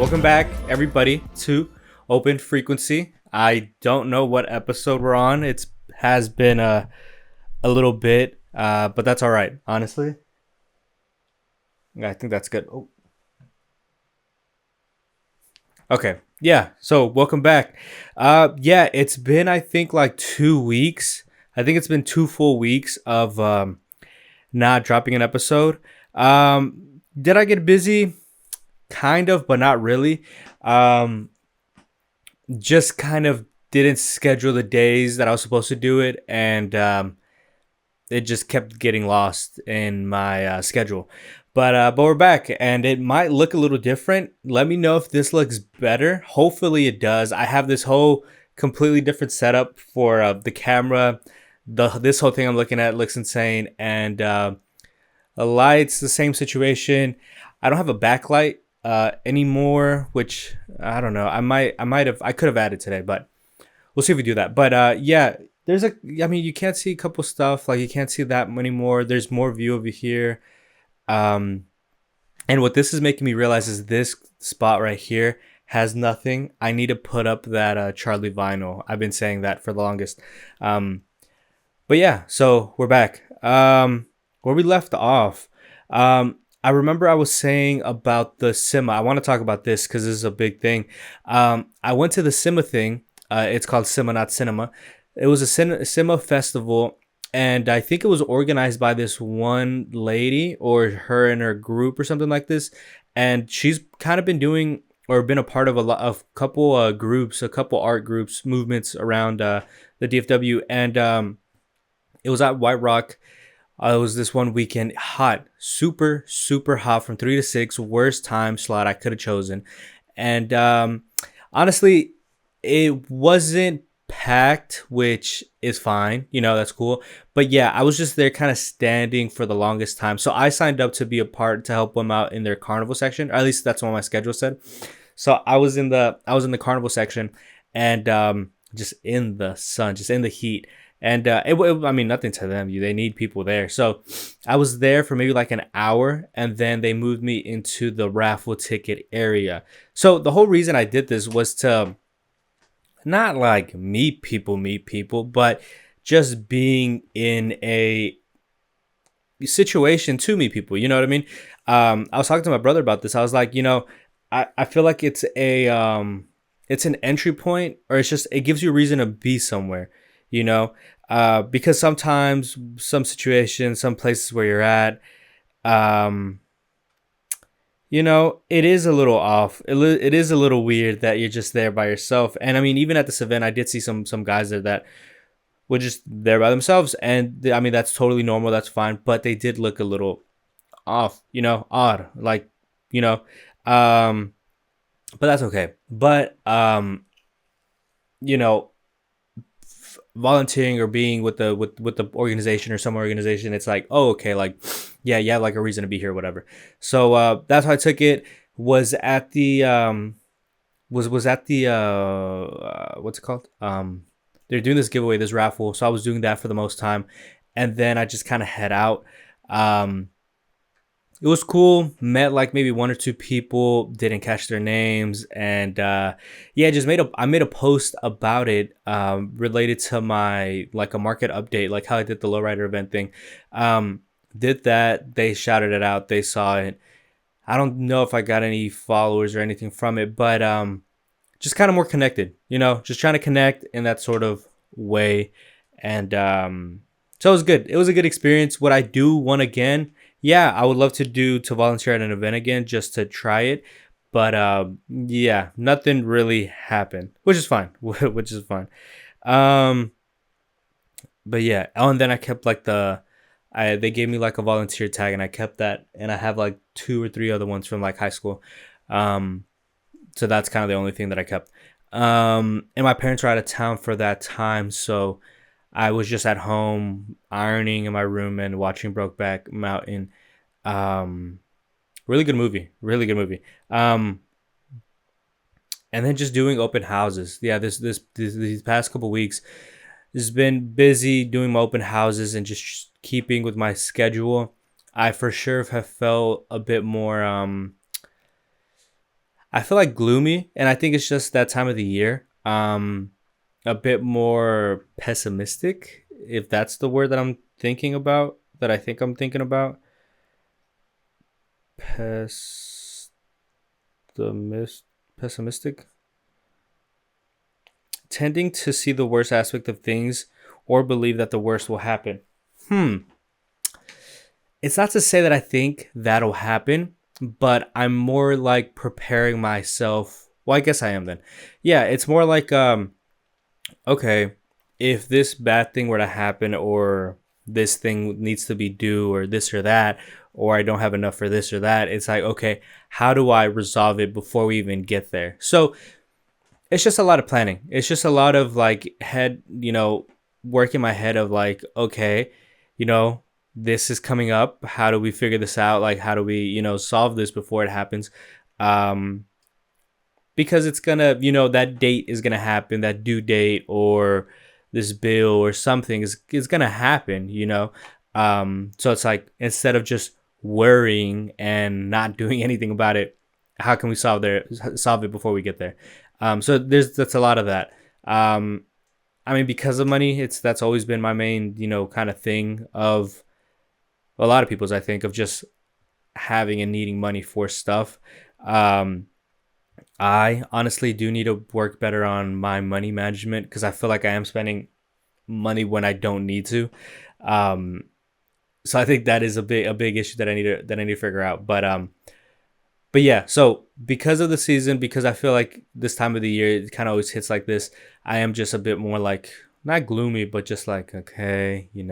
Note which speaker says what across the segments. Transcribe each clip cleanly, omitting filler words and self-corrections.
Speaker 1: Welcome back, everybody, to Open Frequency. I don't know what episode we're on. It's has been a little bit, but that's all right. Honestly, I think that's good. Oh, okay. Yeah. So welcome back. Yeah, it's been I think like 2 weeks. I think it's been 2 full weeks of not dropping an episode. Did I get busy? Kind of, but not really. Um, just kind of didn't schedule the days that I was supposed to do it, and it just kept getting lost in my schedule. But we're back, and it might look a little different. Let me know if this looks better. Hopefully, it does. I have this whole completely different setup for the camera. This whole thing I'm looking at looks insane, and the lights the same situation. I don't have a backlight anymore, which I don't know. I could have added today, but we'll see if we do that. But yeah, I mean, you can't see a couple stuff. Like you can't see that anymore. There's more view over here. Um, and what this is making me realize is this spot right here has nothing. I need to put up that Charlie vinyl. I've been saying that for the longest. Um, but yeah, so we're back. Where we left off. I remember I was saying about the SEMA. I want to talk about this because this is a big thing. I went to the SEMA thing. It's called SEMA, not Cinema. It was a SEMA festival, and I think it was organized by this one lady or her and her group or something like this. And she's kind of been doing or been a part of a couple groups, a couple art groups, movements around the DFW, and it was at White Rock. It was this one weekend, hot, super, super hot from 3 to 6, worst time slot I could have chosen. And honestly, it wasn't packed, which is fine. That's cool. But yeah, I was just there kind of standing for the longest time. So I signed up to be a part to help them out in their carnival section. Or at least that's what my schedule said. So I was in the carnival section and just in the sun, just in the heat. And I mean, nothing to them. They need people there. So I was there for maybe like an hour, and then they moved me into the raffle ticket area. So the whole reason I did this was to not like meet people, but just being in a situation to meet people. You know what I mean? I was talking to my brother about this. I was like, I feel like it's an entry point, or it gives you a reason to be somewhere. Because sometimes some situations, some places where you're at, it is a little off. It is a little weird that you're just there by yourself. And I mean, even at this event, I did see some guys there that were just there by themselves. And I mean, that's totally normal. That's fine. But they did look a little off, odd, like, but that's okay. But, volunteering or being with the organization or some organization, it's like, oh, okay, like, yeah, you have like a reason to be here, whatever. So that's how I took it. Was at the was at the what's it called? They're doing this giveaway, this raffle, so I was doing that for the most time, and then I just kind of head out. It was cool. Met like maybe one or two people, didn't catch their names, and yeah, I made a post about it, related to my like a market update, like how I did the lowrider event thing. Did that. They shouted it out. They saw it. I don't know if I got any followers or anything from it, but just kind of more connected. Just trying to connect in that sort of way, and so it was good. It was a good experience. Would I do one again? Yeah, I would love to volunteer at an event again just to try it. But yeah, nothing really happened, which is fine. Which is fine. Um, but yeah, oh, and then I kept like they gave me like a volunteer tag, and I kept that, and I have like 2 or 3 other ones from like high school. Um, so that's kind of the only thing that I kept. And my parents were out of town for that time, so I was just at home ironing in my room and watching Brokeback Mountain. Um, really good movie. Really good movie. And then just doing open houses. Yeah, these past couple weeks has been busy doing my open houses and just keeping with my schedule. I for sure have felt a bit more I feel like gloomy, and I think it's just that time of the year. A bit more pessimistic, if that's the word that I'm thinking about, that I think I'm thinking about. Pessimistic, tending to see the worst aspect of things or believe that the worst will happen. Hmm. It's not to say that I think that'll happen, but I'm more like preparing myself. Well, I guess I am then. Yeah, it's more like okay, if this bad thing were to happen, or this thing needs to be due, or this or that, or I don't have enough for this or that, it's like, okay, how do I resolve it before we even get there? So it's just a lot of planning. It's just a lot of like head, working my head of like, okay, you know, this is coming up. How do we figure this out? Like, how do we, solve this before it happens? Um, because it's gonna, that date is gonna happen, that due date, or this bill or something is gonna happen, so it's like, instead of just worrying and not doing anything about it, how can we solve it before we get there? So that's a lot of that. I mean, because of money, that's always been my main, kind of thing of a lot of people's, I think, of just having and needing money for stuff. um I honestly do need to work better on my money management, because I feel like I am spending money when I don't need to. Um, so I think that is a big issue that I need to figure out. But yeah. So because of the season, because I feel like this time of the year it kind of always hits like this, I am just a bit more like, not gloomy, but just like, okay, we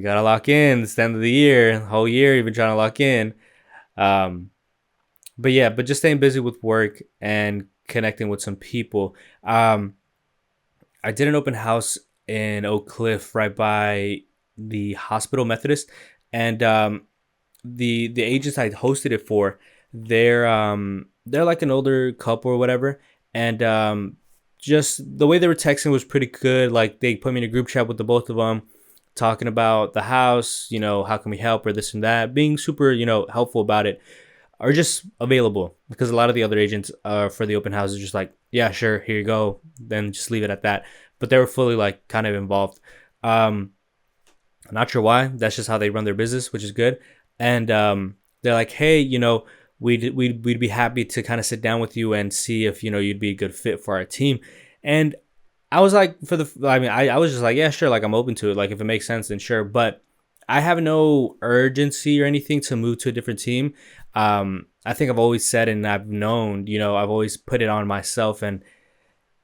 Speaker 1: gotta lock in. It's the end of the year, the whole year you've been trying to lock in. Um, but yeah, but just staying busy with work and connecting with some people. I did an open house in Oak Cliff, right by the hospital Methodist, and the agents I hosted it for, they're like an older couple or whatever, and just the way they were texting was pretty good. Like, they put me in a group chat with the both of them, talking about the house, how can we help, or this and that, being super, helpful about it, are just available, because a lot of the other agents for the open house is just like, yeah, sure, here you go, then just leave it at that. But they were fully like kind of involved. um Not sure why. That's just how they run their business, which is good. And they're like, hey, we'd be happy to kind of sit down with you and see if you'd be a good fit for our team. And I was like, I was just like, yeah, sure, like I'm open to it. Like, if it makes sense, then sure. But I have no urgency or anything to move to a different team. I think I've always said, and I've known, I've always put it on myself, and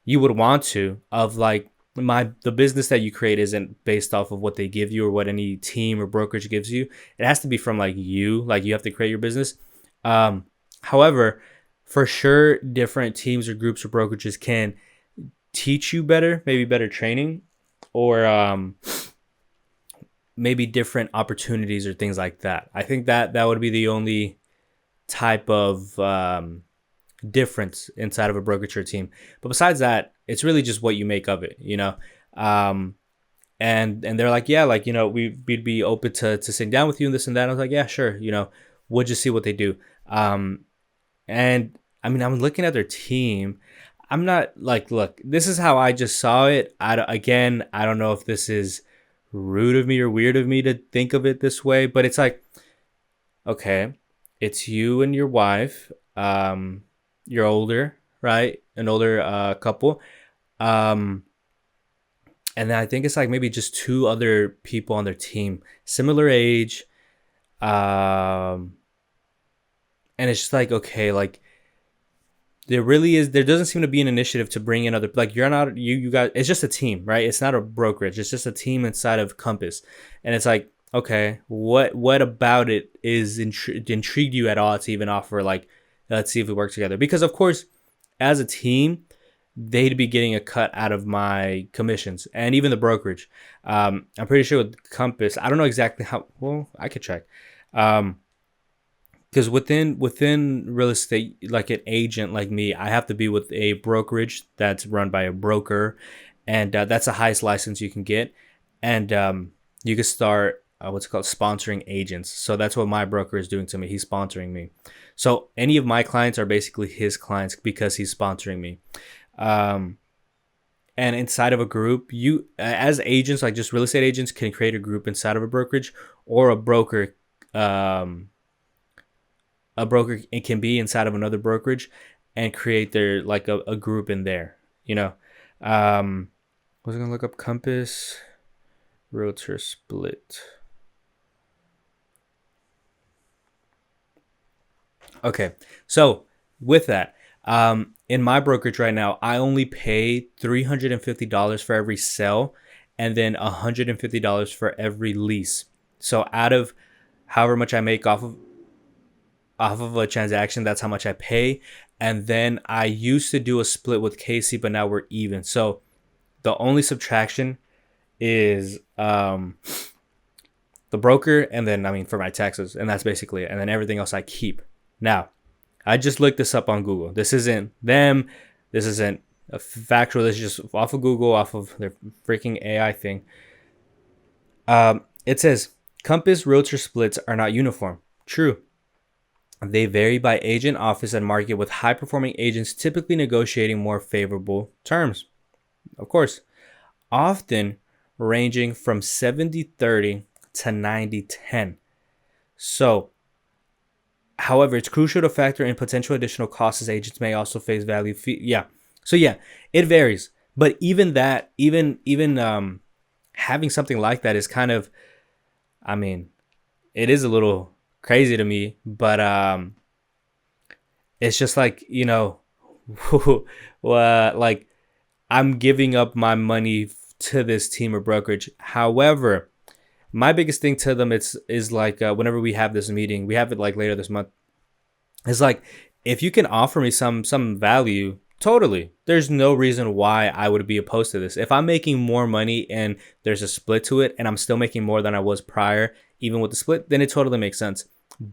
Speaker 1: you would want to, of like, the business that you create isn't based off of what they give you or what any team or brokerage gives you. It has to be from like you. Like, you have to create your business. Um, However, for sure, different teams or groups or brokerages can teach you better, maybe better training, or maybe different opportunities or things like that. I think that would be the only type of difference inside of a brokerage or team. But besides that, it's really just what you make of it. Um, and they're like, yeah, like, we'd be open to sitting down with you and this and that. I was like, yeah, sure. We'll just see what they do. And I mean, I'm looking at their team. I'm not like, look, this is how I just saw it. I don't know if this is rude of me or weird of me to think of it this way, but it's like, okay, it's you and your wife. You're older, right? An older couple. Um, and then I think it's like maybe just two other people on their team, similar age. Um, and it's just like, okay, like, there doesn't seem to be an initiative to bring in other, like, you're not, you got, it's just a team, right? It's not a brokerage. It's just a team inside of Compass. And it's like, okay, what about it is intrigued you at all to even offer, like, let's see if we work together? Because of course, as a team, they'd be getting a cut out of my commissions and even the brokerage. I'm pretty sure with Compass, I don't know exactly how, well, I could check. Because within real estate, like an agent like me, I have to be with a brokerage that's run by a broker, and that's the highest license you can get. And you can start what's it called, sponsoring agents. So that's what my broker is doing to me. He's sponsoring me. So any of my clients are basically his clients because he's sponsoring me. Um, and inside of a group, you as agents, like just real estate agents, can create a group inside of a brokerage, or um, a broker it can be inside of another brokerage and create their like a group in there. You know, I was gonna look up Compass Realtor Split. Okay, so with that, in my brokerage right now, I only pay $350 for every sell, and then $150 for every lease. So out of however much I make off of a transaction, that's how much I pay. And then I used to do a split with Casey, but now we're even. So the only subtraction is the broker, and then I mean for my taxes, and that's basically it. And then everything else I keep. Now, I just looked this up on Google. This isn't them. This isn't a factual. This is just off of Google, off of their freaking AI thing. It says Compass Realtor splits are not uniform. True. They vary by agent, office, and market, with high-performing agents typically negotiating more favorable terms. Of course, often ranging from 70-30 to 90-10. So, however, it's crucial to factor in potential additional costs, as agents may also face value fee. Yeah. So yeah, it varies. But even that, even having something like that is kind of, I mean, it is a little crazy to me, but it's just like, like I'm giving up my money to this team or brokerage. However, my biggest thing to them is like whenever we have this meeting, we have it like later this month. It's like, if you can offer me some value, totally. There's no reason why I would be opposed to this. If I'm making more money and there's a split to it, and I'm still making more than I was prior, even with the split, then it totally makes sense.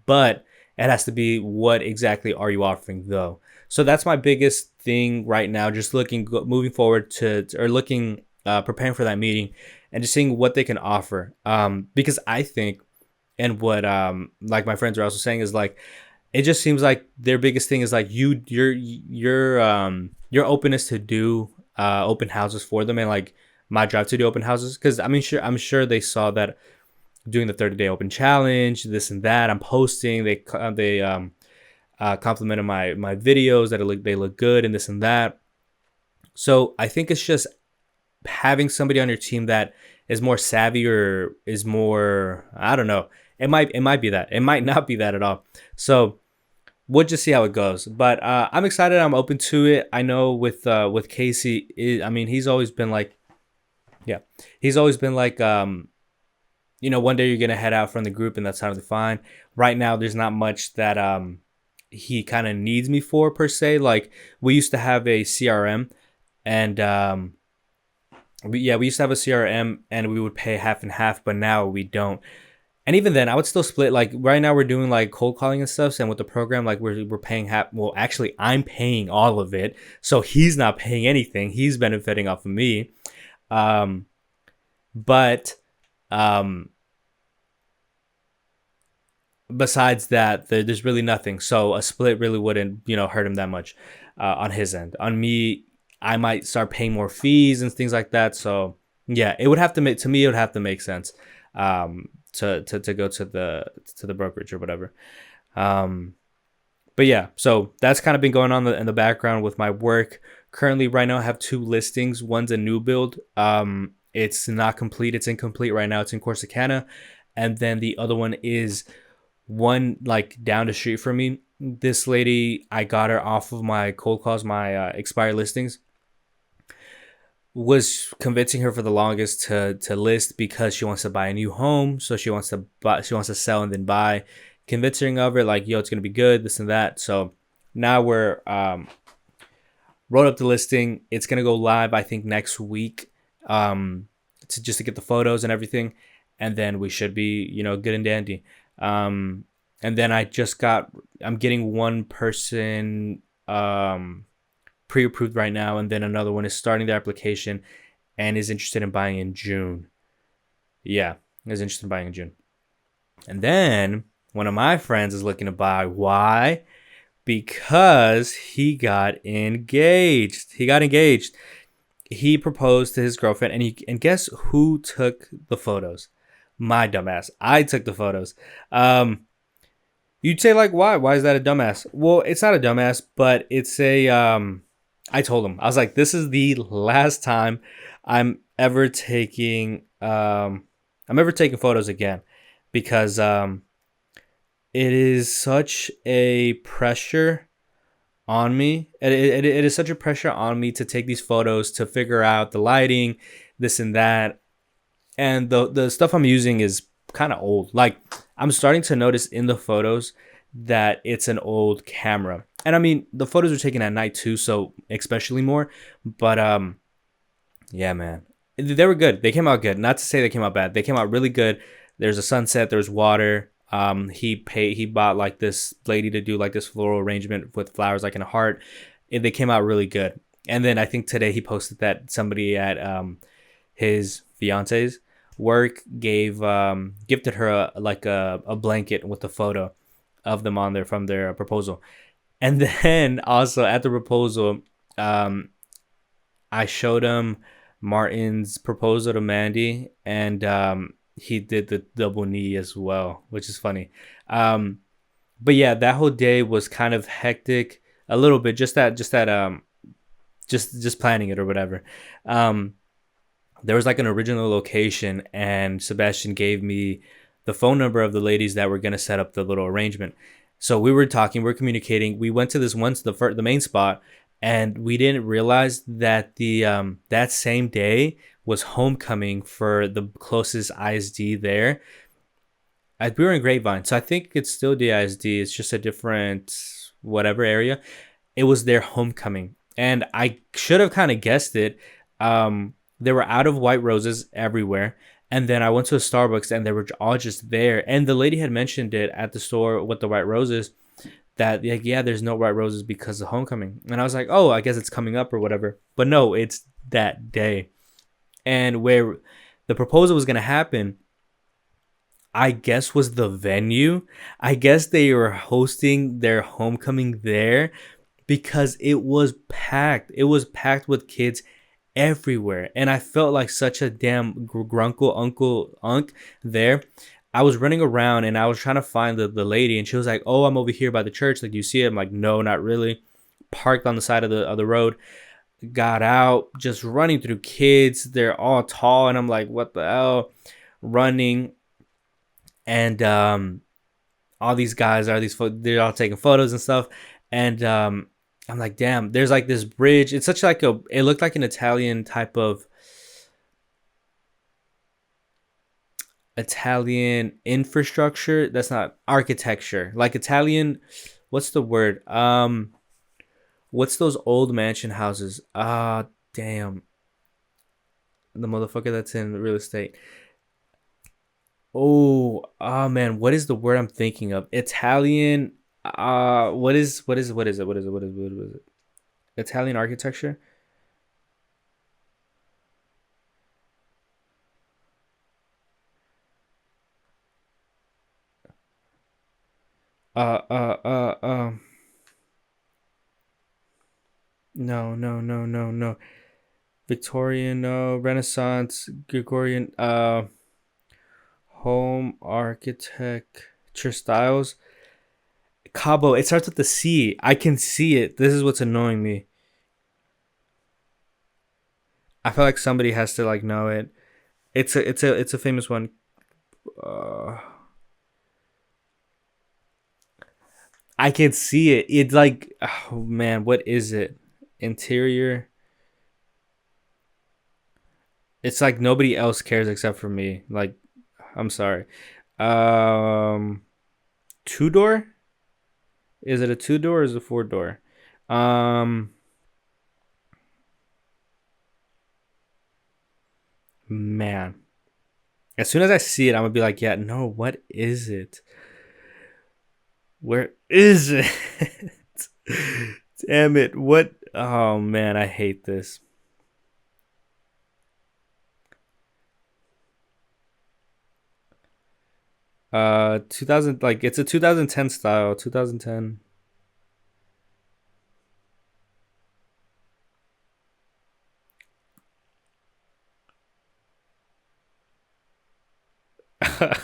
Speaker 1: But it has to be, what exactly are you offering though? So that's my biggest thing right now. Just moving forward or looking, preparing for that meeting, and just seeing what they can offer. Because I think, and what like my friends are also saying, is like, it just seems like their biggest thing is like your openness to do open houses for them, and like my drive to do open houses. Because I'm sure they saw that doing the 30-day open challenge, this and that. I'm posting. They complimented my videos that they look good and this and that. So I think it's just having somebody on your team that is more savvy, or is more, I don't know. It might be that. It might not be that at all. So we'll just see how it goes. But I'm excited. I'm open to it. I know with Casey, he's always been like, yeah, he's always been like, one day you're gonna head out from the group, and that's totally fine. Right now, there's not much that he kind of needs me for, per se. Like, we used to have a CRM, and we used to have a CRM, and we would pay half and half, but now we don't. And even then, I would still split. Like right now, we're doing like cold calling and stuff. And with the program, like we're paying half. Well, actually, I'm paying all of it, so he's not paying anything. He's benefiting off of me. But besides that, there's really nothing. So a split really wouldn't, hurt him that much on his end. On me, I might start paying more fees and things like that. So yeah, it would have to make, to me, it would have to make sense to go to the brokerage or whatever. But yeah, so that's kind of been going on in the background with my work. Currently, right now, I have 2 listings. One's a new build. It's not complete. It's incomplete right now. It's in Corsicana. And then the other one is one like down the street from me. This lady, I got her off of my cold calls, my expired listings. Was convincing her for the longest to list, because she wants to buy a new home. So she wants to sell and then buy. Convincing of her like, yo, it's gonna be good, this and that. So now we're wrote up the listing. It's gonna go live, I think, next week. To get the photos and everything, and then we should be, good and dandy. And then I'm getting one person pre-approved right now, and then another one is starting their application and is interested in buying in June. Yeah, is interested in buying in June. And then One of my friends is looking to buy. Why? Because he got engaged. He got engaged. He proposed to his girlfriend, and guess who took the photos? My dumbass. I took the photos. Um, you'd say like, why? Why is that a dumbass? Well, it's not a dumbass, but it's a. I told him, I was like, this is the last time I'm ever taking photos again, because it is such a pressure on me. It is such a pressure on me to take these photos, to figure out the lighting, this and that, and the stuff I'm using is kind of old. Like, I'm starting to notice in the photos that it's an old camera, and I mean the photos are taken at night too, so especially more. But yeah, man, they were good. They came out good. Not to say they came out bad. They came out really good. There's a sunset. There's water. He bought like this lady to do like this floral arrangement with flowers like in a heart. And they came out really good. And then I think today he posted that somebody at his fiance's work gifted her a blanket with a photo of them on there from their proposal. And then also at the proposal, um, I showed him Martin's proposal to Mandy, and he did the double knee as well, which is funny. Um, but yeah, that whole day was kind of hectic, a little bit. Just planning it or whatever. Um, there was like an original location, and Sebastian gave me the phone number of the ladies that were gonna set up the little arrangement. So we were talking, we are communicating. We went to this once the main spot, and we didn't realize that the that same day was homecoming for the closest ISD there. We were in Grapevine, so I think it's still the ISD. It's just a different whatever area. It was their homecoming, and I should have kind of guessed it. There were out of white roses everywhere, and then I went to a Starbucks, and they were all just there. And the lady had mentioned it at the store with the white roses, that like, yeah, there's no white roses because of homecoming. And I was like, oh, I guess it's coming up or whatever. But no, it's that day. And where the proposal was gonna happen, I guess, was the venue. I guess they were hosting their homecoming there, because it was packed. It was packed with kids everywhere, and I felt like such a damn grunkle uncle unk there. I was running around and I was trying to find the lady, and she was like, "Oh, I'm over here by the church. Like, do you see it?" I'm like, "No, not really." Parked on the side of the road. Got out, just running through kids. They're all tall, and I'm like, "What the hell?" Running, and all these guys are they're all taking photos and stuff, and I'm like, damn, there's like this bridge. It's such like it looked like an Italian type of Italian infrastructure. That's not architecture, like Italian. What's the word? What's those old mansion houses? Damn, the motherfucker that's in real estate. Oh, man, what is the word I'm thinking of? Italian. What is it? Italian architecture. Uh, uh, uh, um. No, no, no, no, no. Victorian, no. Renaissance, Gregorian, home architecture styles. Cabo. It starts with the C. I can see it. This is what's annoying me. I feel like somebody has to like know it. It's a famous one. Uh, I can see it. It's like, oh man, what is it? Interior. It's like nobody else cares except for me. Like, I'm sorry. Um, Two door? Is it a two door or is it a four door? Um, man. As soon as I see it, I'm gonna be like, yeah, no, what is it? Where is it? Damn it. What? Oh man, I hate this. 2000, like it's a 2010 style, 2010.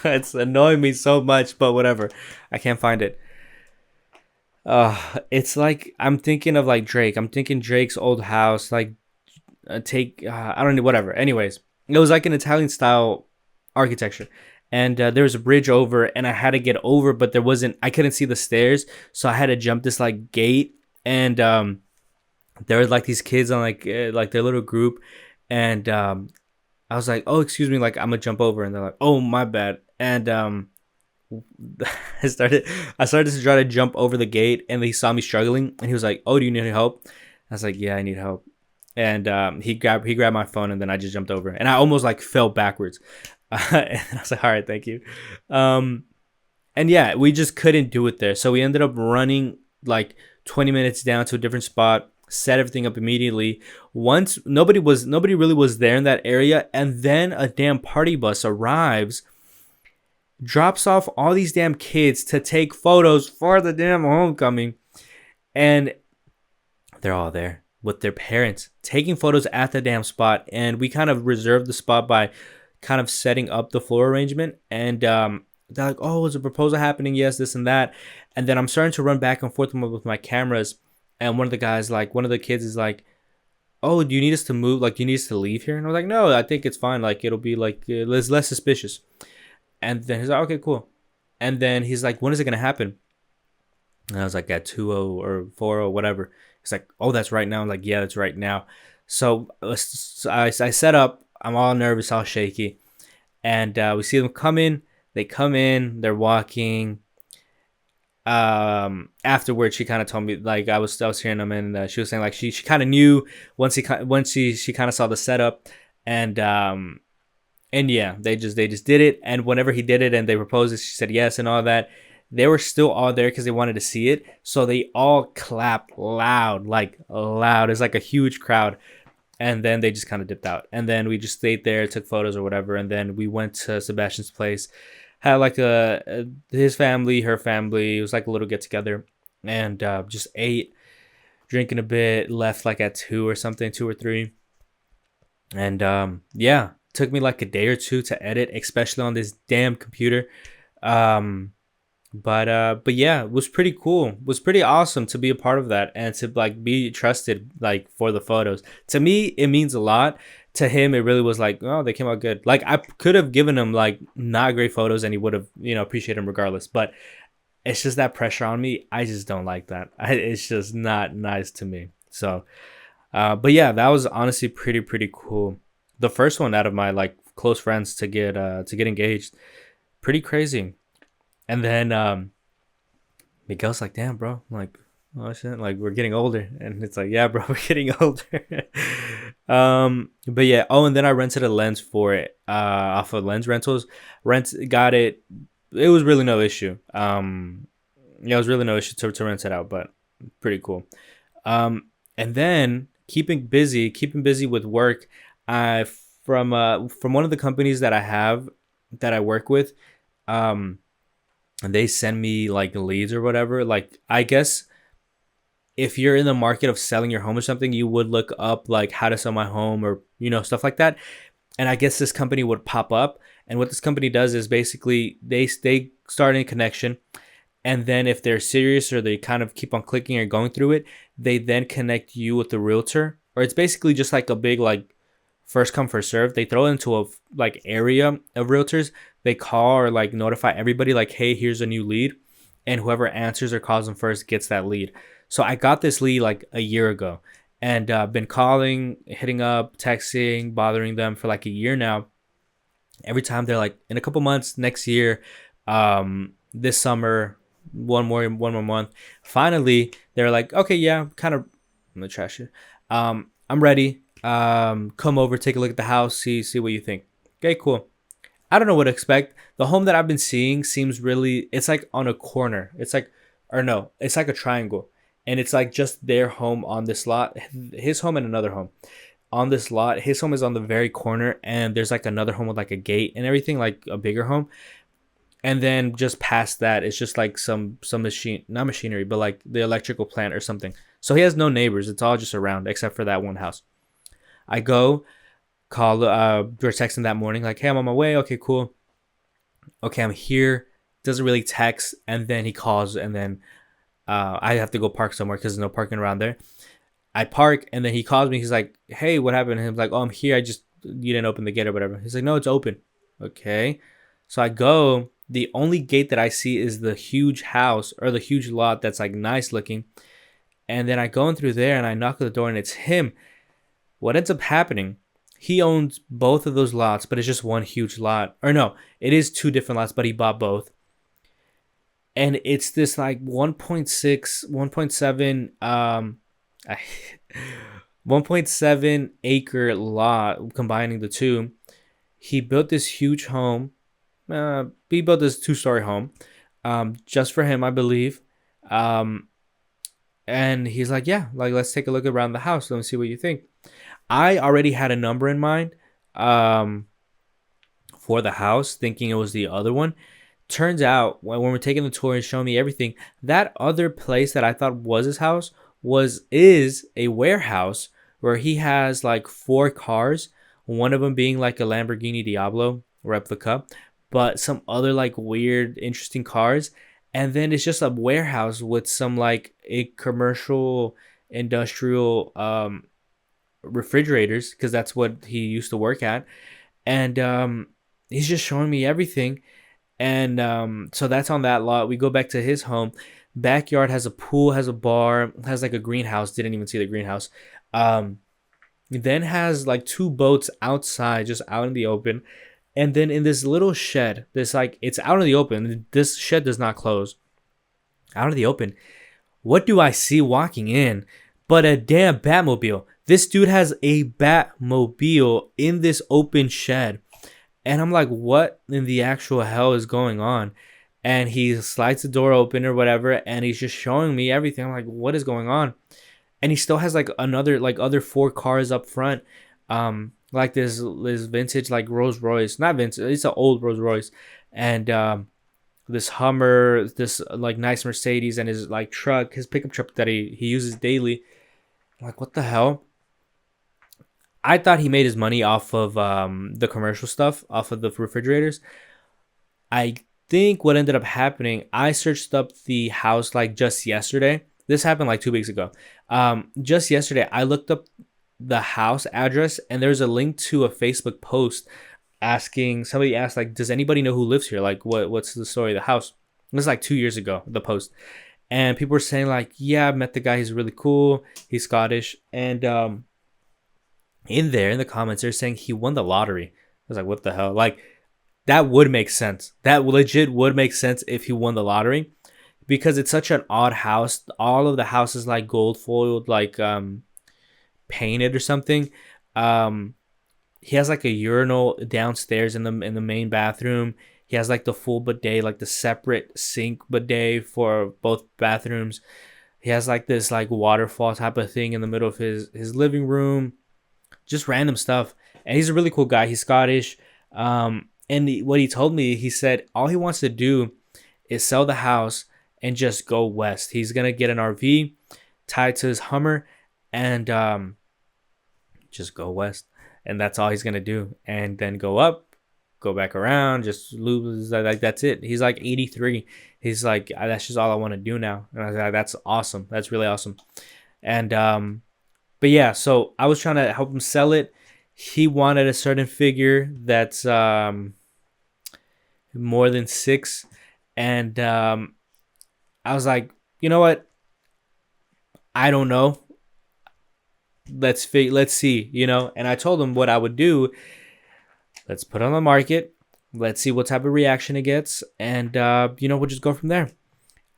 Speaker 1: It's annoying me so much, but whatever. I can't find it. It's like I'm thinking of like Drake. I'm thinking Drake's old house, like take I don't know, whatever. Anyways, it was like an Italian style architecture, and there was a bridge over, and I had to get over, but there wasn't. I couldn't see the stairs, so I had to jump this like gate, and there was like these kids on like their little group, and I was like, oh excuse me, like I'm gonna jump over, and they're like, oh my bad, and I started I started to try to jump over the gate, and he saw me struggling, and he was like, oh, do you need help? I was like, yeah, I need help. And he grabbed my phone, and then I just jumped over, and I almost like fell backwards. And I was like, all right, thank you. um and yeah, we just couldn't do it there, so we ended up running like 20 minutes down to a different spot, set everything up immediately. Once nobody really was there in that area, and then a damn party bus arrives, drops off all these damn kids to take photos for the damn homecoming, and they're all there with their parents taking photos at the damn spot. And we kind of reserved the spot by kind of setting up the floor arrangement. And they're like, oh, is a proposal happening? Yes, this and that. And then I'm starting to run back and forth with my cameras, and one of the kids is like, oh, do you need us to move, like do you need us to leave here? And I was like, no, I think it's fine, like it'll be like less suspicious. And then he's like, okay, cool. And then he's like, when is it gonna happen? And I was like, at 2:00 or 4:00, whatever. He's like, oh, that's right now. I'm like, yeah, that's right now. So I set up. I'm all nervous, all shaky. And we see them come in. They come in. They're walking. Afterwards, she kind of told me, like I was hearing them, and she was saying like she kind of knew once she kind of saw the setup, and yeah, they just did it. And whenever he did it and they proposed it, she said yes and all that. They were still all there because they wanted to see it, so they all clapped loud, like loud. It's like a huge crowd. And then they just kind of dipped out, and then we just stayed there, took photos or whatever, and then we went to Sebastian's place, had like his family, her family. It was like a little get together, and just ate, drinking a bit. Left like at 2 or something, 2 or 3. And yeah, took me like a day or two to edit, especially on this damn computer. um but yeah, it was pretty cool. It was pretty awesome to be a part of that, and to like be trusted like for the photos. To me it means a lot. To him it really was like, oh, they came out good. Like I could have given him like not great photos, and he would have, appreciated him regardless. But it's just that pressure on me. I just don't like that. It's just not nice to me. So but yeah, that was honestly pretty cool. The first one out of my like close friends to get engaged. Pretty crazy. And then Miguel's like, damn, bro. I'm like, oh shit, like we're getting older. And it's like, yeah, bro, we're getting older. But yeah, oh, and then I rented a lens for it, off of Lens Rentals. Got it. It was really no issue. Yeah, it was really no issue to rent it out, but pretty cool. And then keeping busy with work. I from one of the companies that I work with, um, and they send me like leads or whatever. Like I guess if you're in the market of selling your home or something, you would look up like how to sell my home, or stuff like that. And I guess this company would pop up. And what this company does is basically they start in connection, and then if they're serious or they kind of keep on clicking or going through it, they then connect you with the realtor. Or it's basically just like a big like first come first serve. They throw it into a like area of realtors. They call or like notify everybody like, hey, here's a new lead, and whoever answers or calls them first gets that lead. So I got this lead like a year ago, and been calling, hitting up, texting, bothering them for like a year now. Every time they're like, in a couple months, next year, this summer, one more month. Finally, they're like, okay, yeah, kind of. I'm gonna trash it. I'm ready. Come over, take a look at the house, see what you think. Okay, cool. I don't know what to expect. The home that I've been seeing seems really, it's like on a corner. It's like, or no, it's like a triangle. And it's like just their home on this lot, his home and another home on this lot. His home is on the very corner, and there's like another home with like a gate and everything, like a bigger home. And then just past that, it's just like some machine, not machinery, but like the electrical plant or something. So he has no neighbors. It's all just around, except for that one house. I go call. We're texting that morning, like, "Hey, I'm on my way." Okay, cool. Okay, I'm here. Doesn't really text, and then he calls, and then I have to go park somewhere because there's no parking around there. I park, and then he calls me. He's like, "Hey, what happened?" And I'm like, "Oh, I'm here. I just you didn't open the gate or whatever." He's like, "No, it's open." Okay, so I go. The only gate that I see is the huge house or the huge lot that's like nice looking. And then I go in through there and I knock on the door and it's him. What ends up happening? He owns both of those lots, but it's just one huge lot. Or no, it is two different lots, but he bought both. And it's this like 1.6, 1.7, 1.7 acre lot combining the two. He built this huge home. He built this 2-story home, just for him, I believe. Um, and he's like, yeah, like let's take a look around the house. Let me see what you think. I already had a number in mind, um, for the house, thinking it was the other one. Turns out when we're taking the tour and showing me everything, that other place that I thought was his house was is a warehouse where he has like 4 cars, one of them being like a Lamborghini Diablo replica, but some other like weird, interesting cars. And then it's just a warehouse with some like a commercial industrial refrigerators because that's what he used to work at. And he's just showing me everything. And so that's on that lot. We go back to his home. Backyard has a pool, has a bar, has like a greenhouse. Didn't even see the greenhouse. Um, then has like 2 boats outside, just out in the open. And then in this little shed, this like it's out in the open. This shed does not close. Out of the open. What do I see walking in? But a damn Batmobile. This dude has a Batmobile in this open shed. And I'm like, what in the actual hell is going on? And he slides the door open or whatever, and he's just showing me everything. I'm like, what is going on? And he still has like another like other 4 cars up front. Like this vintage like Rolls Royce. Not vintage, it's an old Rolls Royce. And this Hummer, this like nice Mercedes, and his like truck, his pickup truck that he uses daily. I'm like, what the hell? I thought he made his money off of the commercial stuff, off of the refrigerators. I think what ended up happening, I searched up the house like just yesterday. This happened like 2 weeks ago. Just yesterday, I looked up the house address and there's a link to a Facebook post asking, somebody asked like, does anybody know who lives here? Like what's the story of the house? It was like 2 years ago, the post. And people were saying like, yeah, I met the guy. He's really cool. He's Scottish. And in there in the comments they're saying he won the lottery. I was like, what the hell? Like that would make sense. That legit would make sense if he won the lottery because it's such an odd house. All of the houses like gold foiled, like painted or something. Um he has like a urinal downstairs in the main bathroom. He has like the full bidet, like the separate sink bidet for both bathrooms. He has like this like waterfall type of thing in the middle of his living room, just random stuff. And he's a really cool guy. He's Scottish. What he told me, he said all he wants to do is sell the house and just go west. He's gonna get an RV tied to his Hummer and just go west. And that's all he's gonna do. And then go up, go back around, just lose. Like that's it. He's like 83. He's like, that's just all I want to do now. And I was like, that's awesome. That's really awesome. And but yeah, so I was trying to help him sell it. He wanted a certain figure that's more than 6. And I was like, you know what? I don't know. Let's see, you know. And I told him what I would do. Let's put it on the market. Let's see what type of reaction it gets, and we'll just go from there.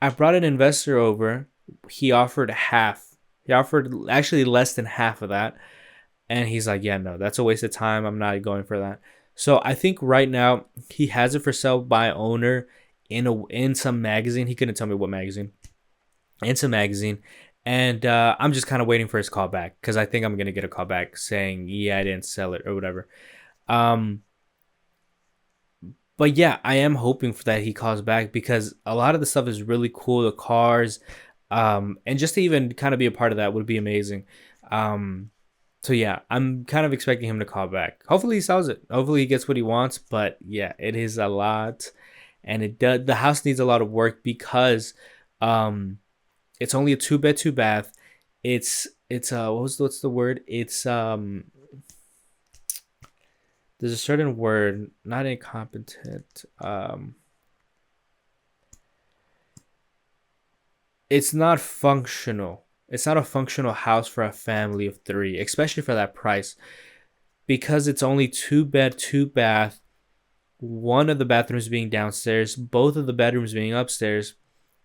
Speaker 1: I brought an investor over. He offered half. He offered actually less than half of that, and he's like, "Yeah, no, that's a waste of time. I'm not going for that." So I think right now he has it for sale by owner in some magazine. He couldn't tell me what magazine. In some magazine, and I'm just kind of waiting for his call back because I think I'm gonna get a call back saying, "Yeah, I didn't sell it" or whatever. Um, But yeah, I am hoping for that he calls back because a lot of the stuff is really cool. The cars, and just to even kind of be a part of that would be amazing. Um, so yeah, I'm kind of expecting him to call back. Hopefully he sells it. Hopefully he gets what he wants. But yeah, it is a lot, and it does. The house needs a lot of work because, um, it's only a two bed, two bath. It's what's the word? It's there's a certain word, not incompetent. It's not functional. It's not a functional house for a family of three, especially for that price, because it's only two bed, two bath. One of the bathrooms being downstairs, both of the bedrooms being upstairs.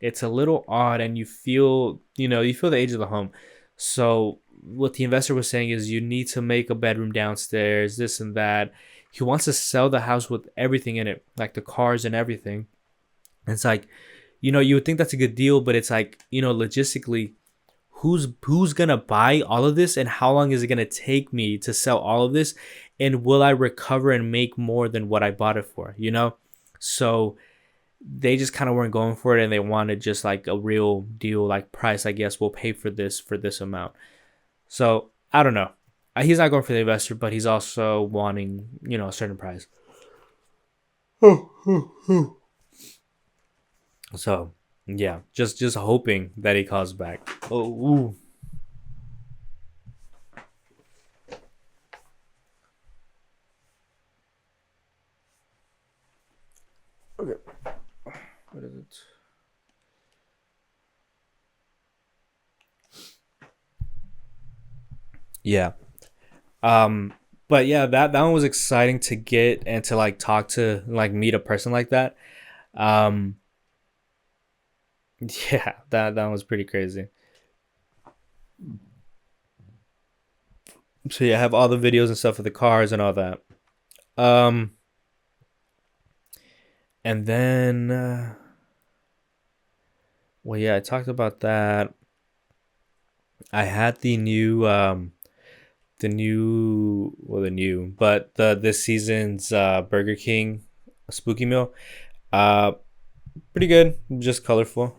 Speaker 1: It's a little odd, and you feel the age of the home. So what the investor was saying is you need to make a bedroom downstairs, this and that. He wants to sell the house with everything in it, like the cars and everything. It's like, you would think that's a good deal, but it's like, logistically, who's gonna buy all of this, and how long is it gonna take me to sell all of this, and will I recover and make more than what I bought it for? So they just kind of weren't going for it, and they wanted just like a real deal, like price. I guess we'll pay for this amount. So I don't know. He's not going for the investor, but he's also wanting a certain price. So yeah, just hoping that he calls back. Oh, ooh. Okay. What is it? Yeah. Um. But yeah, that one was exciting to get and to like talk to, like meet a person like that. Um. Yeah, that was pretty crazy. So yeah, I have all the videos and stuff of the cars and all that. Um. And then, well, yeah, I talked about that. I had the new, but the this season's Burger King spooky meal. Uh, Pretty good, just colorful.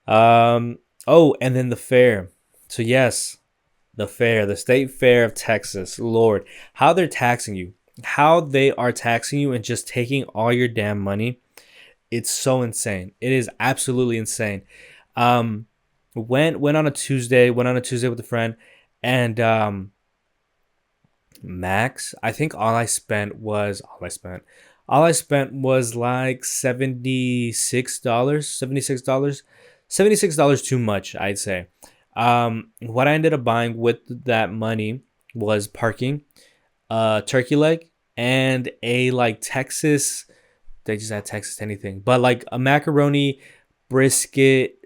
Speaker 1: um, oh, and then the fair. So yes, the fair, the state fair of Texas. Lord, how they're taxing you, how they are taxing you and just taking all your damn money. It's so insane. It is absolutely insane. Um, went on a Tuesday with a friend, and max. I think all I spent was like $76. $76 too much, I'd say. What I ended up buying with that money was parking, turkey leg, and a like Texas. They just had Texas anything, but like a macaroni, brisket,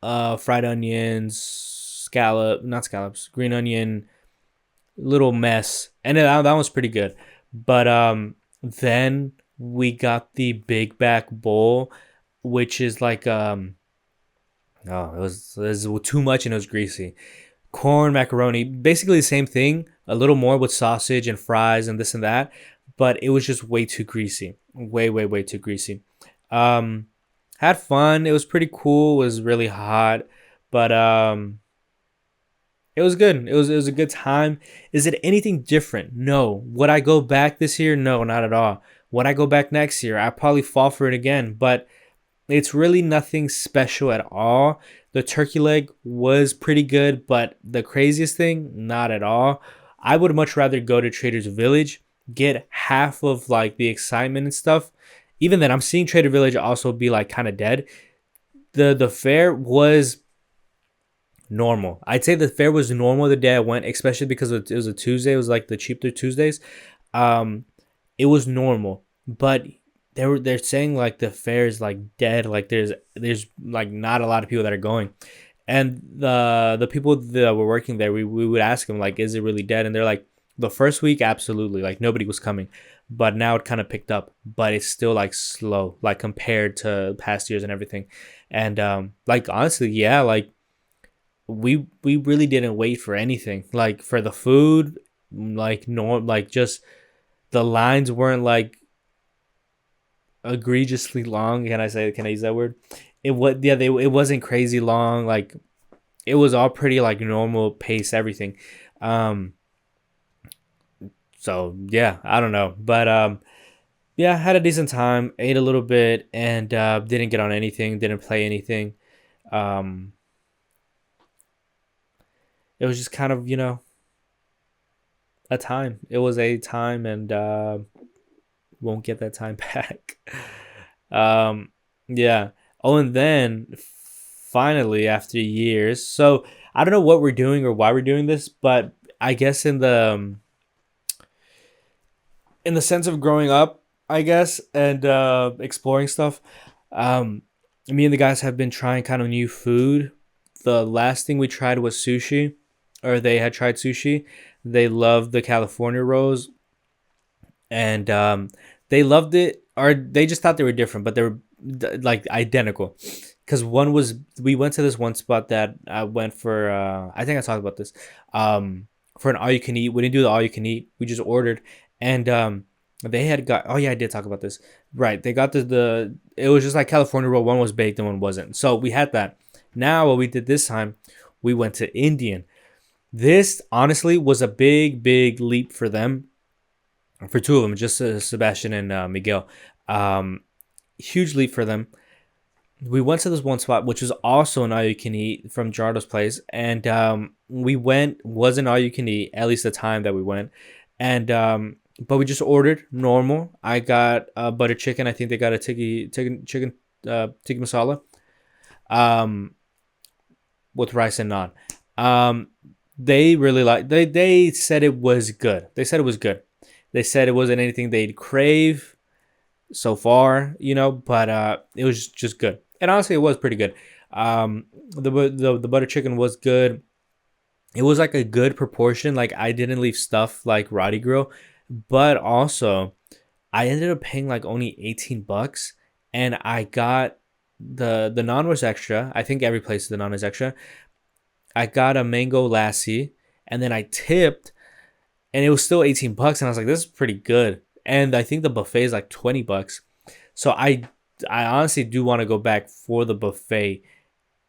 Speaker 1: fried onions, not scallops, green onion, little mess, and that was pretty good. But then we got the big back bowl, which is like oh, it was too much and it was greasy. Corn, macaroni, basically the same thing, a little more with sausage and fries and this and that, but it was just way too greasy, way way too greasy. Um, had fun. It was pretty cool. It was really hot, but it was good. It was a good time. Is it anything different? No. Would I go back this year? No, not at all. Would I go back next year? I probably fall for it again, but it's really nothing special at all. The turkey leg was pretty good, but the craziest thing, not at all. I would much rather go to Trader's Village, get half of like the excitement and stuff. Even then, I'm seeing Trader Village also be like kind of dead. The fare was normal. I'd say the fare was normal the day I went, especially because it was a Tuesday. It was like the cheaper Tuesdays. Um, it was normal, but they're saying like the fare is like dead. Like there's like not a lot of people that are going, and the people that were working there, we would ask them like, is it really dead? And they're like, the first week absolutely, like nobody was coming, but now it kind of picked up, but it's still like slow, like compared to past years and everything. And like honestly, yeah, like we really didn't wait for anything, like for the food, like no, like just the lines weren't like egregiously long. Can I use that word? It wasn't crazy long. Like it was all pretty like normal pace, everything. Um, so yeah, I don't know, but yeah, had a decent time, ate a little bit, and didn't get on anything, didn't play anything. Um, it was just kind of a time. It was a time, and won't get that time back. um, yeah. Oh, and then finally, after years, so I don't know what we're doing or why we're doing this, but I guess in the sense of growing up, I guess, and exploring stuff. Um, Me and the guys have been trying kind of new food. The last thing we tried was sushi, or they had tried sushi. They loved the California rolls, and they loved it, or they just thought they were different, but they were like identical. Because we went to this one spot that I went for. I think I talked about this. For an all you can eat, we didn't do the all you can eat. We just ordered, and they had got. Oh yeah, I did talk about this. Right, they got the. It was just like California roll. One was baked and one wasn't. So we had that. Now what we did this time, we went to Indian. This honestly was a big leap for them, for two of them, just Sebastian and Miguel. Um, Huge leap for them. We went to this one spot, which was also an all you can eat from Jardo's place, and we went wasn't all you can eat, at least the time that we went, and but we just ordered normal. I got butter chicken. I think they got a tikka masala, um, with rice and naan. Um, they really they said it was good. They said it was good. They said it wasn't anything they'd crave so far, but it was just good. And honestly, it was pretty good. The butter chicken was good. It was like a good proportion. Like I didn't leave stuff like Roddy Grill, but also I ended up paying like only $18, and I got the naan was extra. I think every place the naan is extra. I got a mango lassi, and then I tipped, and it was still $18, and I was like, this is pretty good. And I think the buffet is like $20. So I honestly do want to go back for the buffet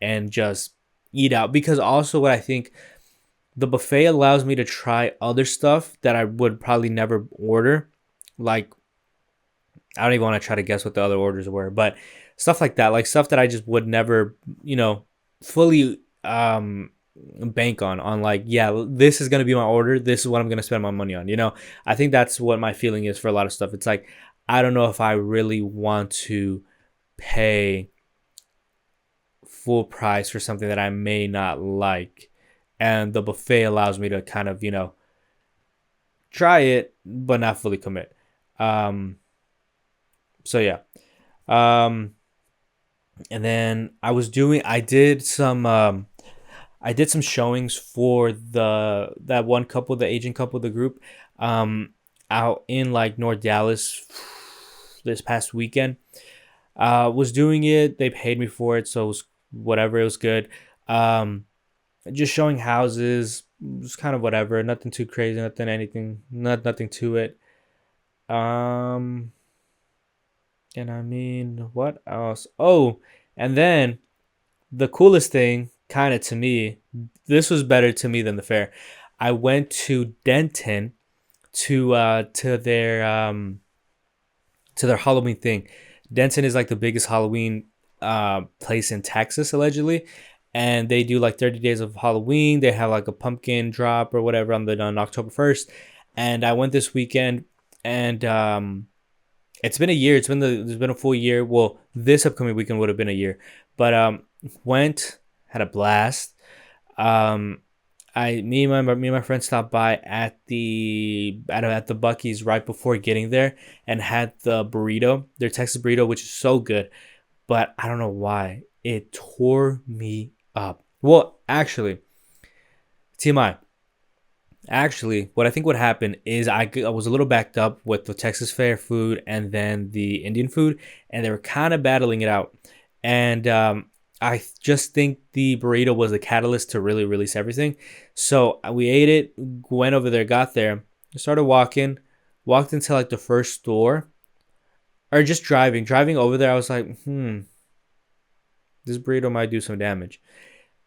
Speaker 1: and just eat out, because also what I think, the buffet allows me to try other stuff that I would probably never order. Like I don't even want to try to guess what the other orders were, but stuff like that, like stuff that I just would never, fully bank on like, yeah, this is going to be my order, this is what I'm going to spend my money on. I think that's what my feeling is for a lot of stuff. It's like I don't know if I really want to pay full price for something that I may not like, and the buffet allows me to kind of try it but not fully commit. So yeah. um and then I did some showings for that one couple, the Asian couple, the group, um, out in like North Dallas this past weekend. Was doing it. They paid me for it, so it was whatever. It was good. Um, just showing houses, just kind of whatever. Nothing too crazy. Nothing to it. Um, and I mean, what else? Oh, and then the coolest thing, kind of to me, this was better to me than the fair. I went to Denton to their Halloween thing. Denton is like the biggest Halloween place in Texas, allegedly, and they do like 30 days of Halloween. They have like a pumpkin drop or whatever on October 1st, and I went this weekend, and it's been a year. There's been a full year. Well, this upcoming weekend would have been a year, but went, had a blast. Um, me and my friend stopped by at the Bucky's right before getting there, and had the burrito, their Texas burrito, which is so good. But I don't know why it tore me up. Well, actually, TMI. Actually, what I think would happen is I was a little backed up with the Texas Fair food and then the Indian food, and they were kind of battling it out. And I just think the burrito was the catalyst to really release everything. So we ate it, went over there, got there, started walking, walked into like the first store, or just driving over there. I was like, this burrito might do some damage.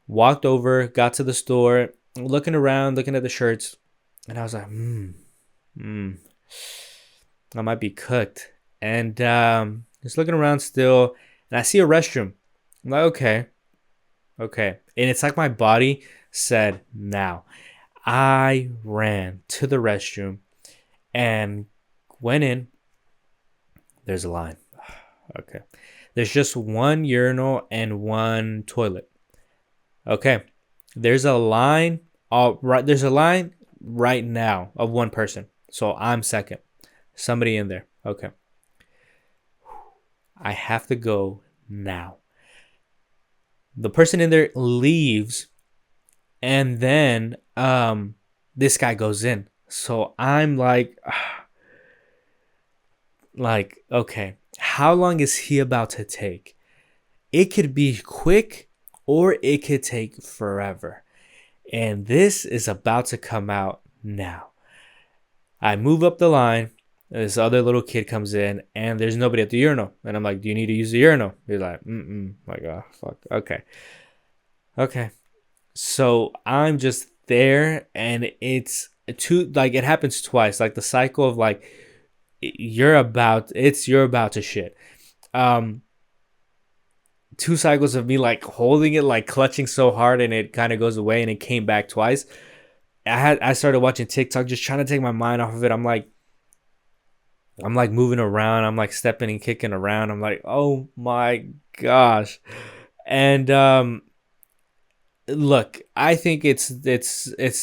Speaker 1: Walked over, got to the store, looking around, looking at the shirts, and I was like, I might be cooked. And just looking around still, and I see a restroom. I'm like, okay. And it's like my body said now. I ran to the restroom and went in. There's a line. Okay. There's just one urinal and one toilet. Okay. There's a line. There's a line right now of one person. So I'm second. Somebody in there. Okay. I have to go now. The person in there leaves, and then this guy goes in. So I'm like, okay, how long is he about to take? It could be quick or it could take forever. And this is about to come out now. I move up the line. This other little kid comes in and there's nobody at the urinal. And I'm like, do you need to use the urinal? He's like, Like, oh, fuck. Okay. So I'm just there and it's it happens twice. Like the cycle of like, you're about to shit. 2 cycles of me like holding it, like clutching so hard, and it kind of goes away, and it came back twice. I started watching TikTok, just trying to take my mind off of it. I'm like moving around. I'm like stepping and kicking around. I'm like, oh my gosh. And look, I think it's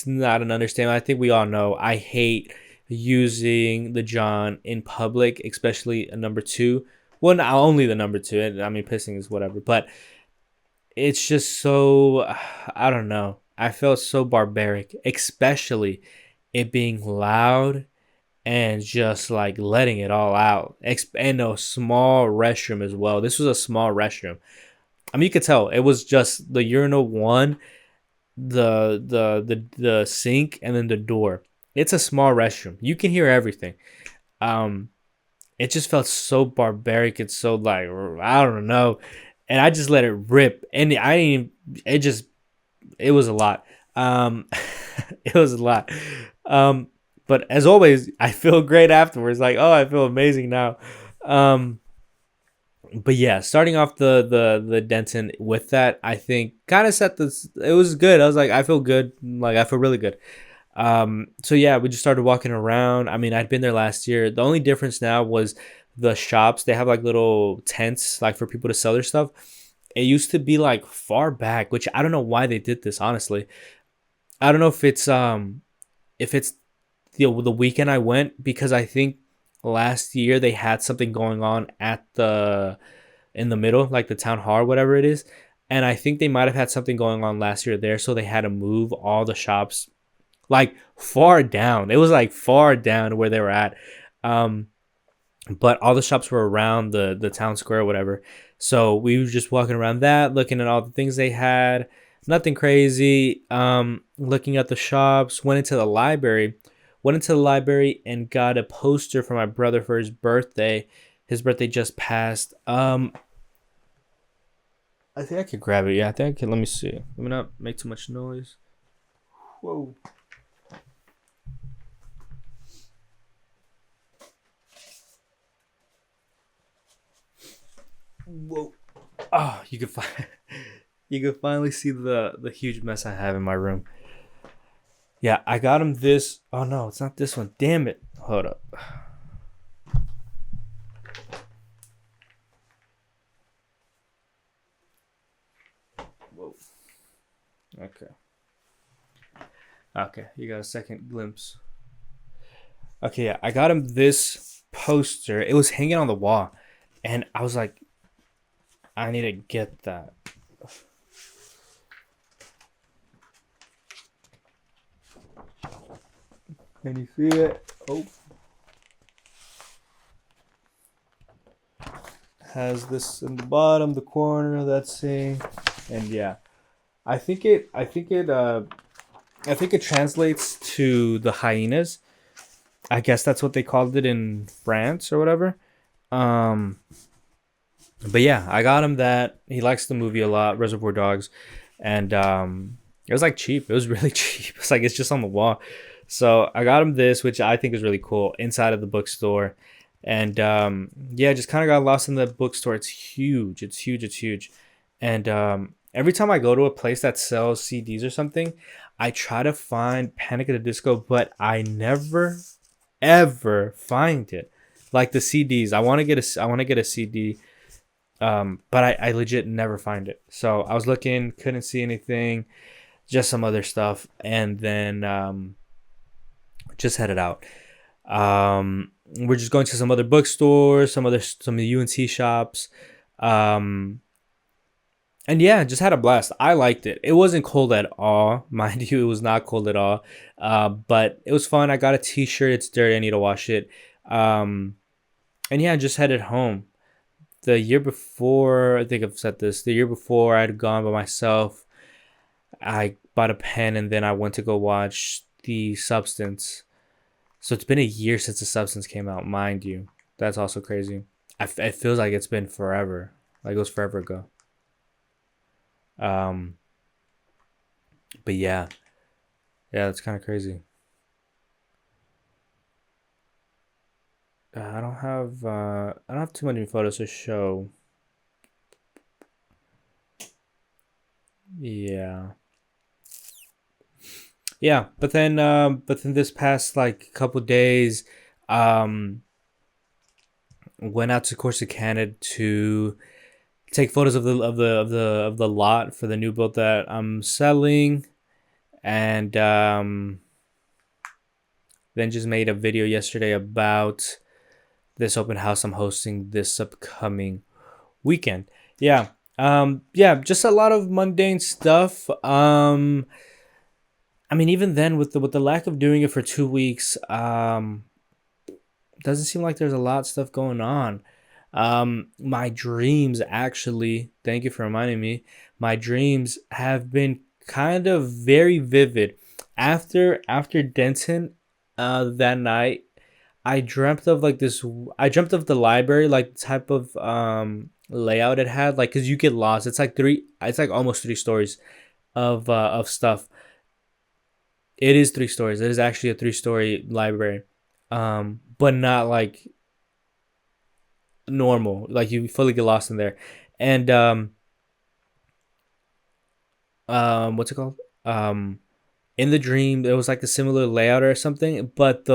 Speaker 1: not an understatement. I think we all know I hate using the John in public, especially a number 2. Well, not only the number 2. I mean, pissing is whatever, but it's just so, I don't know. I felt so barbaric, especially it being loud and just like letting it all out. And a small restroom as well. This was a small restroom. I mean, you could tell it was just the urinal one, the sink, and then the door. It's a small restroom. You can hear everything. It just felt so barbaric. It's so like, I don't know. And I just let it rip. And it was a lot. It was a lot. But as always, I feel great afterwards. Like, oh, I feel amazing now. But yeah, starting off the Denton with that, I think kind of set this. It was good. I was like, I feel good. Like, I feel really good. So yeah, we just started walking around. I mean, I'd been there last year. The only difference now was the shops. They have like little tents, like for people to sell their stuff. It used to be like far back, which I don't know why they did this. Honestly, I don't know if it's the weekend I went, because I think last year they had something going on in the middle, like the town hall, whatever it is. And I think they might have had something going on last year there, so they had to move all the shops like far down. It was like far down where they were at. But all the shops were around the town square or whatever. So we were just walking around that, looking at all the things they had. Nothing crazy. Looking at the shops, went into the library and got a poster for my brother for his birthday. His birthday just passed. I think I could grab it. Yeah, I think I can. Let me see. Let me not make too much noise. Whoa. Whoa. Oh, you can finally see the huge mess I have in my room. Yeah, I got him this. Oh no, it's not this one. Damn it. Hold up. Whoa. Okay, you got a second glimpse. Okay, yeah, I got him this poster. It was hanging on the wall, and I was like, I need to get that. Can you see it? Oh. Has this in the bottom, the corner, that saying, and yeah, I think it translates to the hyenas. I guess that's what they called it in France or whatever. Um, but yeah, I got him that. He likes the movie a lot, Reservoir Dogs, and it was like cheap. It was really cheap. It's like it's just on the wall. So I got him this, which I think is really cool, inside of the bookstore, and yeah, just kind of got lost in the bookstore. It's huge. It's huge. It's huge, and every time I go to a place that sells CDs or something, I try to find Panic at the Disco, but I never ever find it. Like the CDs, I want to get a CD, but I legit never find it. So I was looking, couldn't see anything, just some other stuff, and then just headed out. We're just going to some other bookstores, some of the UNC shops, um, and yeah, just had a blast. I liked it. It wasn't cold at all, mind you. It was not cold at all, but it was fun. I got a T-shirt. It's dirty. I need to wash it. Um, and yeah, just headed home. The year before, I think I've said this. The year before, I'd gone by myself. I bought a pen and then I went to go watch The Substance. So it's been a year since The Substance came out, mind you. That's also crazy. It feels like it's been forever. Like it was forever ago. Um, but yeah, yeah, that's kind of crazy. I don't have too many photos to show. Yeah, yeah, but then this past like couple days, um, went out to Corsicana to take photos of the lot for the new build that I'm selling, and then just made a video yesterday about this open house I'm hosting this upcoming weekend. Yeah. Yeah, just a lot of mundane stuff. I mean, even then, with the lack of doing it for 2 weeks, doesn't seem like there's a lot of stuff going on. My dreams actually, thank you for reminding me. My dreams have been kind of very vivid. After Denton, that night, I dreamt of like this. I dreamt of the library, like type of layout it had, like because you get lost. It's like three. It's like almost 3 stories of stuff. It is 3 stories. It is actually a 3 story library, but not like normal. Like you fully get lost in there, and what's it called? In the dream, there was like a similar layout or something, but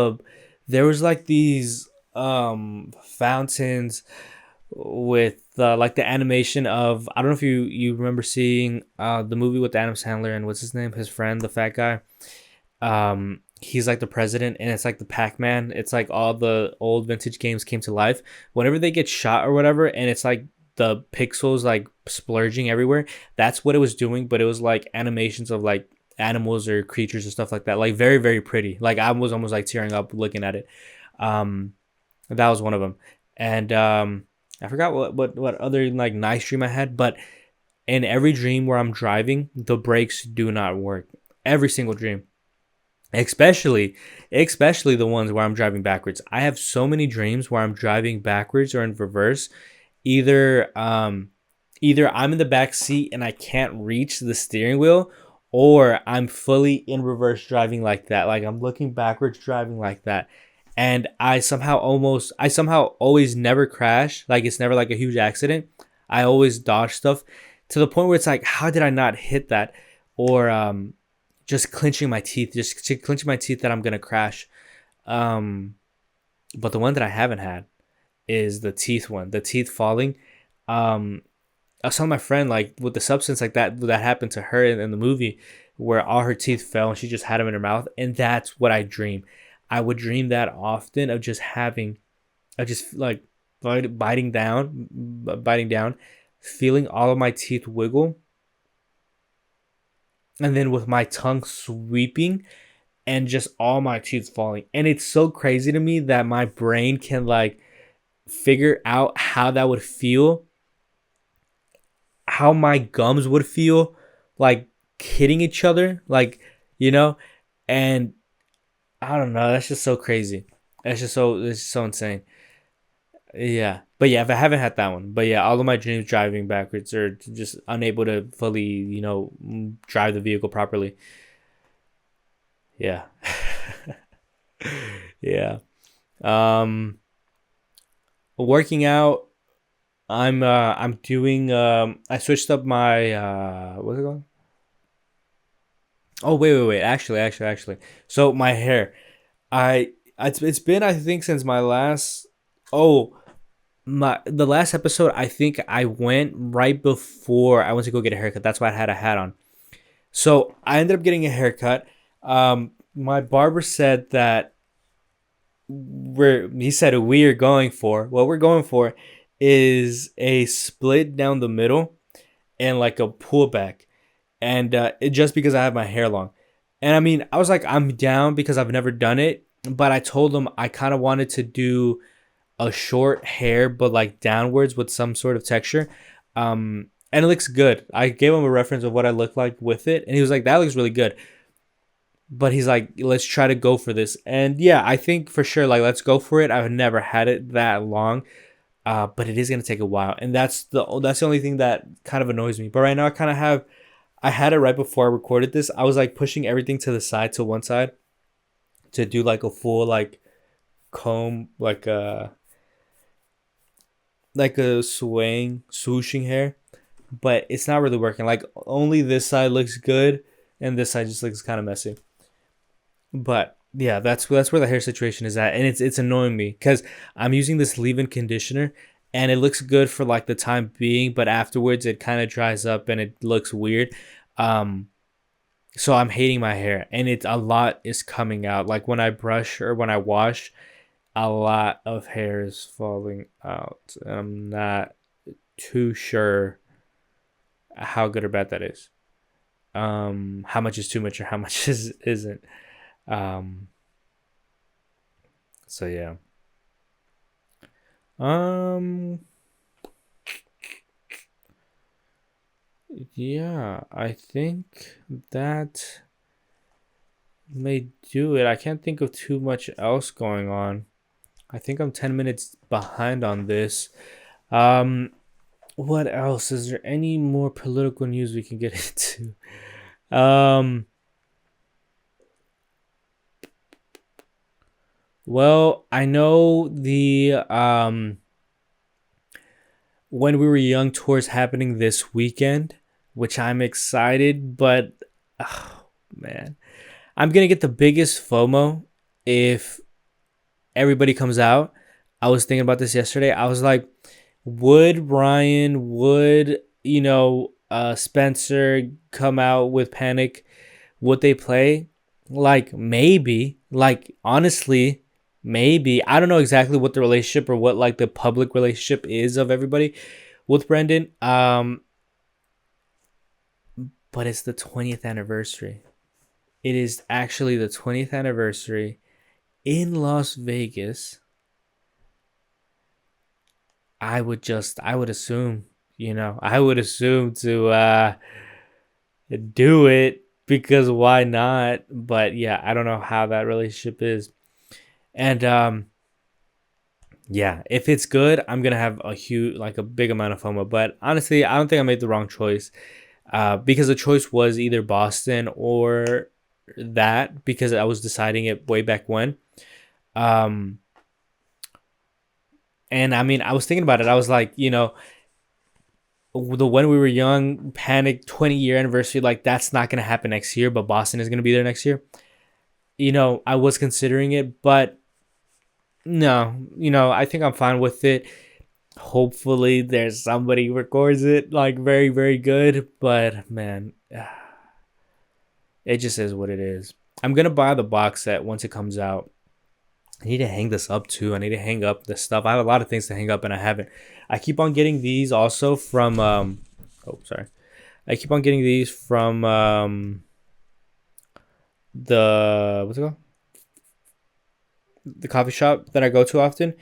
Speaker 1: there was like these fountains with like the animation of, I don't know if you remember seeing the movie with Adam Sandler and what's his name, his friend, the fat guy. He's like the president, and it's like the Pac-Man. It's like all the old vintage games came to life whenever they get shot or whatever, and it's like the pixels like splurging everywhere. That's what it was doing, but it was like animations of like animals or creatures and stuff like that, like very very pretty. Like I was almost like tearing up looking at it. um that was one of them. And I forgot what other like nice dream I had, but in every dream where I'm driving, the brakes do not work. Every single dream, especially the ones where I'm driving backwards. I have so many dreams where I'm driving backwards or in reverse. Either either I'm in the back seat and I can't reach the steering wheel, or I'm fully in reverse driving like that, like I'm looking backwards driving like that. And I somehow always never crash. Like it's never like a huge accident. I always dodge stuff to the point where it's like, how did I not hit that? Or just clenching my teeth that I'm gonna crash. Um, but the one that I haven't had is the teeth one, the teeth falling. Um, I was telling my friend like with the substance like that happened to her in the movie, where all her teeth fell and she just had them in her mouth, and that's what I dream. I would dream that often of just having, of just like biting down, feeling all of my teeth wiggle, and then with my tongue sweeping and just all my teeth falling. And it's so crazy to me that my brain can like figure out how that would feel, how my gums would feel like hitting each other, like, you know, and I don't know, that's just so crazy. It's just so insane. Yeah, but yeah, if I haven't had that one, but yeah, all of my dreams driving backwards or just unable to fully, drive the vehicle properly. Yeah, yeah. Um, Working out. I'm doing. I switched up my what's it called? Oh wait. Actually. So my hair. It's been I think since my last. Oh my the last episode. I think I went right before I went to go get a haircut. That's why I had a hat on. So I ended up getting a haircut. My barber said that he said we are going for what we're going for is a split down the middle and like a pullback, and just because I have my hair long. And I mean, I was like, I'm down because I've never done it, but I told him I kind of wanted to do a short hair, but like downwards with some sort of texture. And it looks good. I gave him a reference of what I look like with it, and he was like, that looks really good. But he's like, let's try to go for this. And yeah, I think for sure, like, let's go for it. I've never had it that long, but it is gonna take a while, and that's the only thing that kind of annoys me. But right now, I had it right before I recorded this. I was like pushing everything to the side, to one side, to do like a full like comb, like a swooshing hair. But it's not really working. Like only this side looks good, and this side just looks kind of messy. But yeah, that's where the hair situation is at, and it's annoying me because I'm using this leave-in conditioner, and it looks good for like the time being, but afterwards it kind of dries up and it looks weird. Um, so I'm hating my hair, and it's a lot is coming out. Like when I brush or when I wash, a lot of hair is falling out, and I'm not too sure how good or bad that is. How much is too much or how much is isn't. Um, so yeah. Um, yeah, I think that may do it. I can't think of too much else going on. I think I'm 10 minutes behind on this. Um, what else? Is there any more political news we can get into? Um, well, I know the When We Were Young tour is happening this weekend, which I'm excited, but oh man, I'm gonna get the biggest FOMO if everybody comes out. I was thinking about this yesterday. I was like, would Ryan, would Spencer come out with Panic? Would they play? Like maybe, like honestly, maybe. I don't know exactly what the relationship or what like the public relationship is of everybody with Brendan. But it's the 20th anniversary. It is actually the 20th anniversary in Las Vegas. I would assume, I would assume to do it because why not? But yeah, I don't know how that relationship is. And yeah, if it's good, I'm gonna have a huge, like a big amount of FOMO. But honestly, I don't think I made the wrong choice, because the choice was either Boston or that because I was deciding it way back when. Um, and I mean, I was thinking about it. I was like, the When We Were Young Panic 20-year anniversary, like that's not gonna happen next year, but Boston is gonna be there next year. I was considering it, but no, I think I'm fine with it. Hopefully, there's somebody who records it like very, very good. But man, it just is what it is. I'm gonna buy the box set once it comes out. I need to hang this up too. I need to hang up the stuff. I have a lot of things to hang up, and I haven't. I keep on getting these also from. Oh, sorry. I keep on getting these from the what's it called? The coffee shop that I go to often.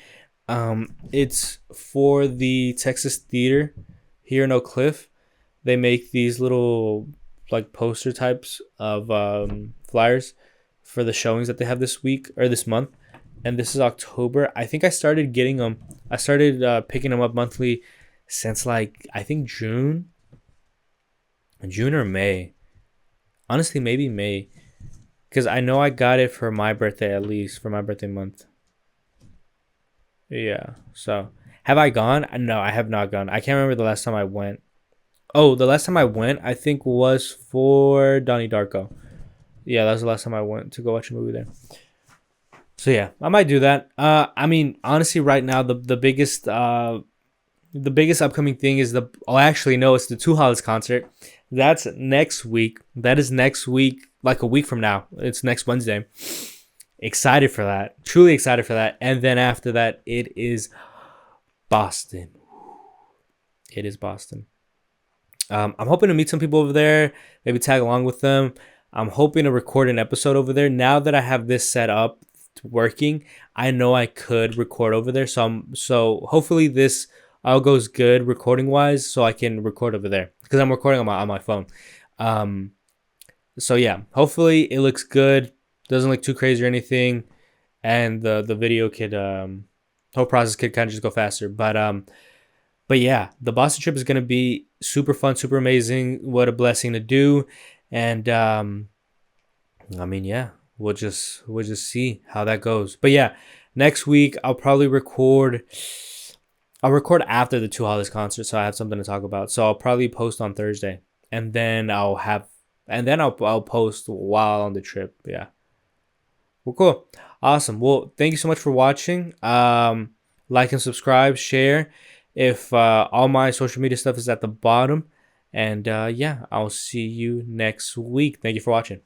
Speaker 1: It's for the Texas Theater here in Oak Cliff. They make these little like poster types of flyers for the showings that they have this week or this month. and this is October. I think I started getting them. I started picking them up monthly since like I think June or May. Honestly, maybe May, because I know I got it for my birthday, at least for my birthday month. Yeah. So have I gone? No, I have not gone. I can't remember the last time I went. Oh, the last time I went, I think was for Donnie Darko. Yeah, that was the last time I went to go watch a movie there. So yeah, I might do that. I mean, honestly, right now the biggest upcoming thing is the. Oh, actually, no, it's the Two Hollis concert. That's next week. That is next week, like a week from now. It's next Wednesday. Excited for that. Truly excited for that. And then after that, it is Boston. It is Boston. I'm hoping to meet some people over there, maybe tag along with them. I'm hoping to record an episode over there. Now that I have this set up working, I know I could record over there. So hopefully this all goes good recording wise, so I can record over there because I'm recording on my phone. Um, so yeah, hopefully it looks good. Doesn't look too crazy or anything, and the video could whole process could kind of just go faster. But yeah, the Boston trip is gonna be super fun, super amazing. What a blessing to do, and I mean, yeah, we'll just see how that goes. But yeah, next week I'll probably record. I'll record after the Two Hollis concert, so I have something to talk about. So I'll probably post on Thursday, and then I'll post while on the trip. Yeah. Well, cool, awesome. Well, thank you so much for watching. Like and subscribe, share. If all my social media stuff is at the bottom, and yeah, I'll see you next week. Thank you for watching.